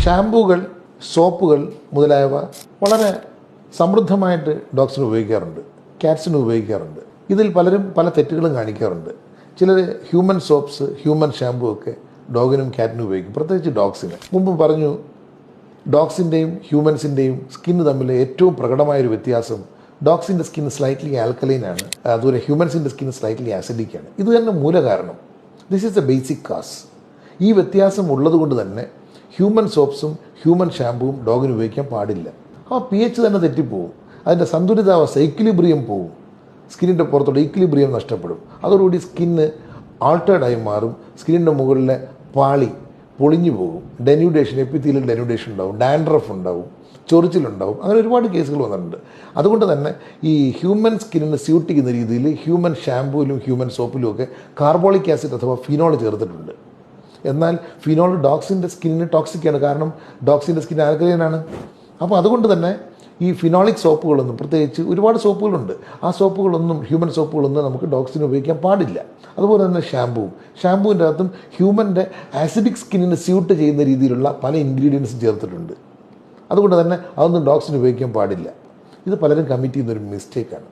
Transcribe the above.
ഷാമ്പൂകൾ, സോപ്പുകൾ മുതലായവ വളരെ സമൃദ്ധമായിട്ട് ഡോഗ്സിന് ഉപയോഗിക്കാറുണ്ട്, ക്യാറ്റ്സിന് ഉപയോഗിക്കാറുണ്ട്. ഇതിൽ പലരും പല തെറ്റുകളും കാണിക്കാറുണ്ട്. ചിലർ ഹ്യൂമൻ സോപ്സ്, ഹ്യൂമൻ ഷാമ്പൂ ഒക്കെ ഡോഗിനും ക്യാറ്റിനും ഉപയോഗിക്കും, പ്രത്യേകിച്ച് ഡോഗ്സിന്. മുമ്പ് പറഞ്ഞു, ഡോഗ്സിൻ്റെയും ഹ്യൂമൻസിൻ്റെയും സ്കിന്ന് തമ്മിൽ ഏറ്റവും പ്രകടമായൊരു വ്യത്യാസം ഡോഗ്സിൻ്റെ സ്കിൻ സ്ലൈറ്റ്ലി ആൽക്കലൈനാണ്, അതുപോലെ ഹ്യൂമൻസിൻ്റെ സ്കിൻ സ്ലൈറ്റ്ലി ആസിഡിക്കാണ്. ഇത് തന്നെ മൂലകാരണം. This is the basic cause. ഈ വ്യത്യാസം ഉള്ളതുകൊണ്ട് തന്നെ ഹ്യൂമൻ സോപ്സും ഹ്യൂമൻ ഷാമ്പുവും ഡോഗിന് ഉപയോഗിക്കാൻ പാടില്ല. ആ pH തന്നെ തെറ്റിപ്പോവും, അതിൻ്റെ സന്തുലിതാവസ്ഥ, ഇക്വിലിബ്രിയം പോവും, സ്കിന്നിൻ്റെ പുറത്തോട്ട് ഇക്വിലിബ്രിയം നഷ്ടപ്പെടും. അതോടുകൂടി സ്കിന്ന് ആൾട്ടേർഡായി മാറും. സ്കിന്നിൻ്റെ മുകളിലെ പാളി പൊളിഞ്ഞു പോകും, ഡെന്യൂഡേഷൻ, എപ്പിത്തീലിയൽ ഡെന്യൂഡേഷൻ ഉണ്ടാവും, ഡാൻഡ്രഫ് ഉണ്ടാവും, ചൊറിച്ചിലുണ്ടാവും. അങ്ങനെ ഒരുപാട് കേസുകൾ വന്നിട്ടുണ്ട്. അതുകൊണ്ട് തന്നെ ഈ ഹ്യൂമൻ സ്കിന്നിന് സ്യൂട്ട് ചെയ്യുന്ന രീതിയിൽ ഹ്യൂമൻ ഷാമ്പൂവിലും ഹ്യൂമൻ സോപ്പിലും ഒക്കെ കാർബോളിക് ആസിഡ് അഥവാ ഫിനോൾ ചേർത്തിട്ടുണ്ട്. എന്നാൽ ഫിനോൾ ഡോഗ്സിൻ്റെ സ്കിന്നിന് ടോക്സിക്കാണ്, കാരണം ഡോഗ്സിൻ്റെ സ്കിൻ ആൽക്കലൈനാണ്. അപ്പോൾ അതുകൊണ്ട് തന്നെ ഈ ഫിനോളിക് സോപ്പുകളൊന്നും, പ്രത്യേകിച്ച് ഒരുപാട് സോപ്പുകളുണ്ട്, ആ സോപ്പുകളൊന്നും, ഹ്യൂമൻ സോപ്പുകളൊന്നും നമുക്ക് ഡോഗ്സിന് ഉപയോഗിക്കാൻ പാടില്ല. അതുപോലെ തന്നെ ഷാമ്പൂവിൻ്റെ അകത്തും ഹ്യൂമൻ്റെ ആസിഡിക് സ്കിന്നിന് സ്യൂട്ട് ചെയ്യുന്ന രീതിയിലുള്ള പല ഇൻഗ്രീഡിയൻസും ചേർത്തിട്ടുണ്ട്. അതുകൊണ്ട് തന്നെ അതൊന്നും ഡോഗ്സിന് ഉപയോഗിക്കാൻ പാടില്ല. ഇത് പലരും കമ്മിറ്റ് ചെയ്യുന്നൊരു മിസ്റ്റേക്കാണ്.